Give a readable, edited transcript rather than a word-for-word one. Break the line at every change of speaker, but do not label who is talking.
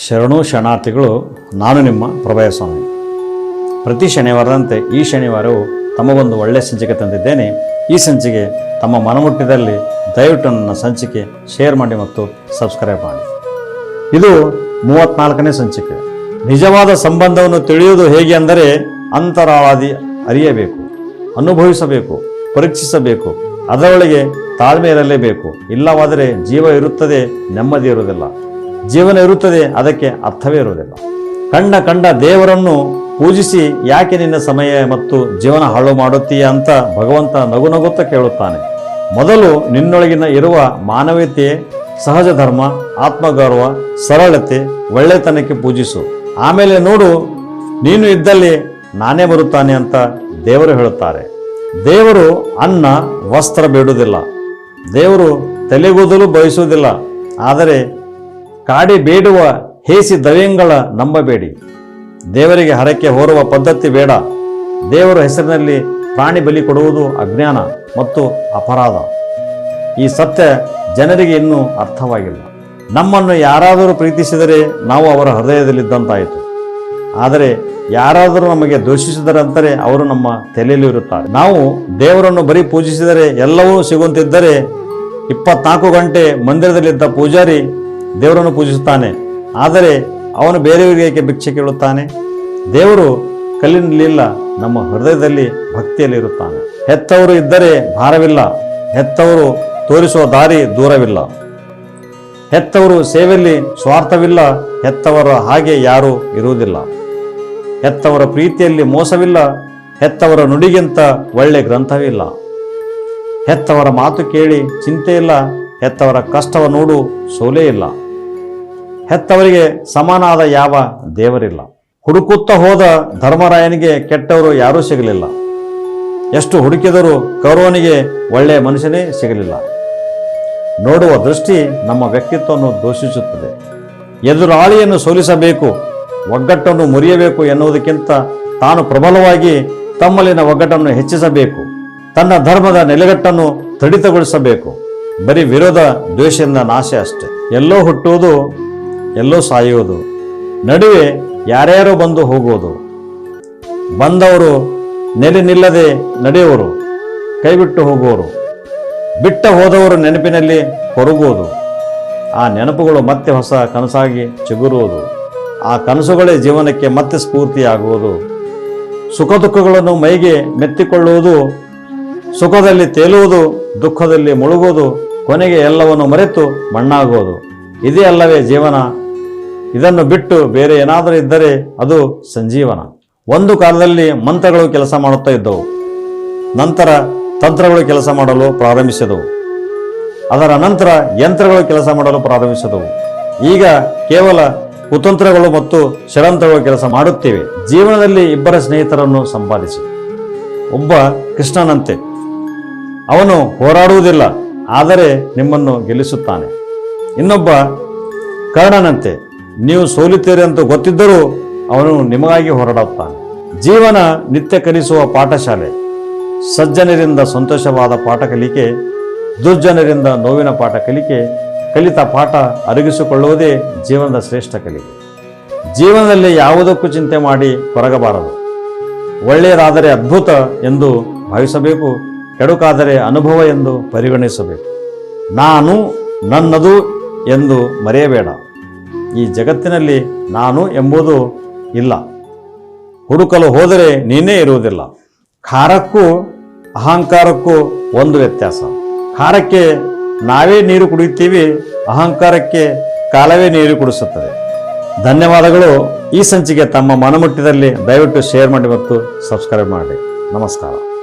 ಶರಣು ಶರಣಾರ್ಥಿಗಳು. ನಾನು ನಿಮ್ಮ ಪ್ರಭಯ ಸ್ವಾಮಿ. ಪ್ರತಿ ಶನಿವಾರದಂತೆ ಈ ಶನಿವಾರವೂ ತಮಗೊಂದು ಒಳ್ಳೆಯ ಸಂಚಿಕೆ ತಂದಿದ್ದೇನೆ. ಈ ಸಂಚಿಕೆ ತಮ್ಮ ಮನಮುಟ್ಟಿದಲ್ಲಿ ದಯವಿಟ್ಟು ನನ್ನ ಸಂಚಿಕೆ ಶೇರ್ ಮಾಡಿ ಮತ್ತು ಸಬ್ಸ್ಕ್ರೈಬ್ ಮಾಡಿ. ಇದು 34ನೇ ಸಂಚಿಕೆ. ನಿಜವಾದ ಸಂಬಂಧವನ್ನು ತಿಳಿಯುವುದು ಹೇಗೆ ಅಂದರೆ ಅಂತರಾಳಾದಿ ಅರಿಯಬೇಕು, ಅನುಭವಿಸಬೇಕು, ಪರೀಕ್ಷಿಸಬೇಕು. ಅದರೊಳಗೆ ತಾಳ್ಮೆ ಇರಲೇಬೇಕು. ಇಲ್ಲವಾದರೆ ಜೀವ ಇರುತ್ತದೆ, ನೆಮ್ಮದಿ ಇರುವುದಿಲ್ಲ. ಜೀವನ ಇರುತ್ತದೆ, ಅದಕ್ಕೆ ಅರ್ಥವೇ ಇರುವುದಿಲ್ಲ. ಕಂಡ ದೇವರನ್ನು ಪೂಜಿಸಿ ಯಾಕೆ ನಿನ್ನ ಸಮಯ ಮತ್ತು ಜೀವನ ಹಾಳು ಮಾಡುತ್ತೀಯ ಅಂತ ಭಗವಂತ ನಗುತ್ತಾ ಕೇಳುತ್ತಾನೆ. ಮೊದಲು ನಿನ್ನೊಳಗಿನ ಇರುವ ಮಾನವೀಯತೆ, ಸಹಜ ಧರ್ಮ, ಆತ್ಮಗೌರವ, ಸರಳತೆ, ಒಳ್ಳೆತನಕ್ಕೆ ಪೂಜಿಸು. ಆಮೇಲೆ ನೋಡು, ನೀನು ಇದ್ದಲ್ಲಿ ನಾನೇ ಬರುತ್ತಾನೆ ಅಂತ ದೇವರು ಹೇಳುತ್ತಾರೆ. ದೇವರು ಅನ್ನ ವಸ್ತ್ರ ಬೇಡುವುದಿಲ್ಲ. ದೇವರು ತಲೆಗೂದಲು ಬಯಸುವುದಿಲ್ಲ. ಆದರೆ ಕಾಡಿ ಬೇಡುವ ಹೇಸಿ ದವ್ಯಂಗಳ ನಂಬಬೇಡಿ. ದೇವರಿಗೆ ಹರಕೆ ಹೊರುವ ಪದ್ಧತಿ ಬೇಡ. ದೇವರ ಹೆಸರಿನಲ್ಲಿ ಪ್ರಾಣಿ ಬಲಿ ಕೊಡುವುದು ಅಜ್ಞಾನ ಮತ್ತು ಅಪರಾಧ. ಈ ಸತ್ಯ ಜನರಿಗೆ ಇನ್ನೂ ಅರ್ಥವಾಗಿಲ್ಲ. ನಮ್ಮನ್ನು ಯಾರಾದರೂ ಪ್ರೀತಿಸಿದರೆ ನಾವು ಅವರ ಹೃದಯದಲ್ಲಿದ್ದಂತಾಯಿತು. ಆದರೆ ಯಾರಾದರೂ ನಮಗೆ ದೂಷಿಸಿದರಂದರೆ ಅವರು ನಮ್ಮ ತಲೆಯಲ್ಲಿ ಇರುತ್ತಾರೆ. ನಾವು ದೇವರನ್ನು ಬರೀ ಪೂಜಿಸಿದರೆ ಎಲ್ಲವೂ ಸಿಗುವಂತಿದ್ದರೆ 24 ಗಂಟೆ ಮಂದಿರದಲ್ಲಿದ್ದ ಪೂಜಾರಿ ದೇವರನ್ನು ಪೂಜಿಸುತ್ತಾನೆ. ಆದರೆ ಅವನು ಬೇರೆಯವರಿಗೆ ಏಕೆ ಭಿಕ್ಷೆ ಕೇಳುತ್ತಾನೆ? ದೇವರು ಕಲ್ಲಿನಲ್ಲಿಲ್ಲ, ನಮ್ಮ ಹೃದಯದಲ್ಲಿ ಭಕ್ತಿಯಲ್ಲಿ ಇರುತ್ತಾನೆ. ಹೆತ್ತವರು ಇದ್ದರೆ ಭಾರವಿಲ್ಲ. ಹೆತ್ತವರು ತೋರಿಸುವ ದಾರಿ ದೂರವಿಲ್ಲ. ಹೆತ್ತವರು ಸೇವೆಯಲ್ಲಿ ಸ್ವಾರ್ಥವಿಲ್ಲ. ಹೆತ್ತವರ ಹಾಗೆ ಯಾರೂ ಇರುವುದಿಲ್ಲ. ಹೆತ್ತವರ ಪ್ರೀತಿಯಲ್ಲಿ ಮೋಸವಿಲ್ಲ. ಹೆತ್ತವರ ನುಡಿಗಿಂತ ಒಳ್ಳೆ ಗ್ರಂಥವಿಲ್ಲ. ಹೆತ್ತವರ ಮಾತು ಕೇಳಿ ಚಿಂತೆ ಇಲ್ಲ. ಹೆತ್ತವರ ಕಷ್ಟವ ನೋಡು ಸೋಲೇ ಇಲ್ಲ. ಹೆತ್ತವರಿಗೆ ಸಮಾನಾದ ಯಾವ ದೇವರಿಲ್ಲ. ಹುಡುಕುತ್ತಾ ಹೋದ ಧರ್ಮರಾಯನಿಗೆ ಕೆಟ್ಟವರು ಯಾರೂ ಸಿಗಲಿಲ್ಲ. ಎಷ್ಟು ಹುಡುಕಿದರೂ ಕೌರವನಿಗೆ ಒಳ್ಳೆಯ ಮನುಷ್ಯನೇ ಸಿಗಲಿಲ್ಲ. ನೋಡುವ ದೃಷ್ಟಿ ನಮ್ಮ ವ್ಯಕ್ತಿತ್ವವನ್ನು ದೂಷಿಸುತ್ತದೆ. ಎದುರಾಳಿಯನ್ನು ಸೋಲಿಸಬೇಕು, ಒಗ್ಗಟ್ಟನ್ನು ಮುರಿಯಬೇಕು ಎನ್ನುವುದಕ್ಕಿಂತ ತಾನು ಪ್ರಬಲವಾಗಿ ತಮ್ಮಲ್ಲಿನ ಒಗ್ಗಟ್ಟನ್ನು ಹೆಚ್ಚಿಸಬೇಕು. ತನ್ನ ಧರ್ಮದ ನೆಲೆಗಟ್ಟನ್ನು ತಡಿತಗೊಳಿಸಬೇಕು. ಬರೀ ವಿರೋಧ ದ್ವೇಷದಿಂದ ನಾಶ ಅಷ್ಟೆ. ಎಲ್ಲೋ ಹುಟ್ಟುವುದು, ಎಲ್ಲೋ ಸಾಯುವುದು, ನಡುವೆ ಯಾರ್ಯಾರೋ ಬಂದು ಹೋಗುವುದು. ಬಂದವರು ನೆಲೆ ನಿಲ್ಲದೆ ನಡೆಯುವರು, ಕೈಬಿಟ್ಟು ಹೋಗುವರು. ಬಿಟ್ಟ ಹೋದವರು ನೆನಪಿನಲ್ಲಿ ಕೊರಗುವುದು. ಆ ನೆನಪುಗಳು ಮತ್ತೆ ಹೊಸ ಕನಸಾಗಿ ಚಿಗುರುವುದು. ಆ ಕನಸುಗಳೇ ಜೀವನಕ್ಕೆ ಮತ್ತೆ ಸ್ಫೂರ್ತಿಯಾಗುವುದು. ಸುಖ ದುಃಖಗಳನ್ನು ಮೈಗೆ ಮೆತ್ತಿಕೊಳ್ಳುವುದು, ಸುಖದಲ್ಲಿ ತೇಲುವುದು, ದುಃಖದಲ್ಲಿ ಮುಳುಗುವುದು, ಕೊನೆಗೆ ಎಲ್ಲವನ್ನು ಮರೆತು ಮಣ್ಣಾಗುವುದು. ಇದೇ ಅಲ್ಲವೇ ಜೀವನ? ಇದನ್ನು ಬಿಟ್ಟು ಬೇರೆ ಏನಾದರೂ ಇದ್ದರೆ ಅದು ಸಂಜೀವನ. ಒಂದು ಕಾಲದಲ್ಲಿ ಮಂತ್ರಗಳು ಕೆಲಸ ಮಾಡುತ್ತಾ ಇದ್ದವು. ನಂತರ ತಂತ್ರಗಳು ಕೆಲಸ ಮಾಡಲು ಪ್ರಾರಂಭಿಸಿದವು. ಅದರ ನಂತರ ಯಂತ್ರಗಳು ಕೆಲಸ ಮಾಡಲು ಪ್ರಾರಂಭಿಸಿದವು. ಈಗ ಕೇವಲ ಕುತಂತ್ರಗಳು ಮತ್ತು ಷಡ್ಯಂತ್ರಗಳು ಕೆಲಸ ಮಾಡುತ್ತಿವೆ. ಜೀವನದಲ್ಲಿ ಇಬ್ಬರ ಸ್ನೇಹಿತರನ್ನು ಸಂಪಾದಿಸಿ. ಒಬ್ಬ ಕೃಷ್ಣನಂತೆ, ಅವನು ಹೋರಾಡುವುದಿಲ್ಲ, ಆದರೆ ನಿಮ್ಮನ್ನು ಗೆಲ್ಲಿಸುತ್ತಾನೆ. ಇನ್ನೊಬ್ಬ ಕರ್ಣನಂತೆ, ನೀವು ಸೋಲುತ್ತೀರಿ ಅಂತ ಗೊತ್ತಿದ್ದರೂ ಅವನು ನಿಮಗಾಗಿ ಹೋರಾಡುತ್ತಾನೆ. ಜೀವನ ನಿತ್ಯ ಕಲಿಸುವ ಪಾಠಶಾಲೆ. ಸಜ್ಜನರಿಂದ ಸಂತೋಷವಾದ ಪಾಠ ಕಲಿಕೆ, ದುರ್ಜನರಿಂದ ನೋವಿನ ಪಾಠ ಕಲಿಕೆ. ಕಲಿತ ಪಾಠ ಅರಗಿಸಿಕೊಳ್ಳುವುದೇ ಜೀವನದ ಶ್ರೇಷ್ಠ ಕಲಿಕೆ. ಜೀವನದಲ್ಲಿ ಯಾವುದಕ್ಕೂ ಚಿಂತೆ ಮಾಡಿ ಕೊರಗಬಾರದು. ಒಳ್ಳೆಯದಾದರೆ ಅದ್ಭುತ ಎಂದು ಭಾವಿಸಬೇಕು, ಕೆಡುಕಾದರೆ ಅನುಭವ ಎಂದು ಪರಿಗಣಿಸಬೇಕು. ನಾನು ನನ್ನದು ಎಂದು ಮರೆಯಬೇಡ. ಈ ಜಗತ್ತಿನಲ್ಲಿ ನಾನು ಎಂಬುದು ಇಲ್ಲ. ಹುಡುಕಲು ಹೋದರೆ ನೀನೇ ಇರುವುದಿಲ್ಲ. ಖಾರಕ್ಕೂ ಅಹಂಕಾರಕ್ಕೂ ಒಂದು ವ್ಯತ್ಯಾಸ. ಖಾರಕ್ಕೆ ನಾವೇ ನೀರು ಕುಡಿಯುತ್ತೀವಿ, ಅಹಂಕಾರಕ್ಕೆ ಕಾಲವೇ ನೀರು ಕುಡಿಸುತ್ತದೆ. ಧನ್ಯವಾದಗಳು. ಈ ಸಂಚಿಕೆ ತಮ್ಮ ಮನಮುಟ್ಟಿದಲ್ಲಿ ದಯವಿಟ್ಟು ಶೇರ್ ಮಾಡಿ ಮತ್ತು ಸಬ್ಸ್ಕ್ರೈಬ್ ಮಾಡಿ. ನಮಸ್ಕಾರ.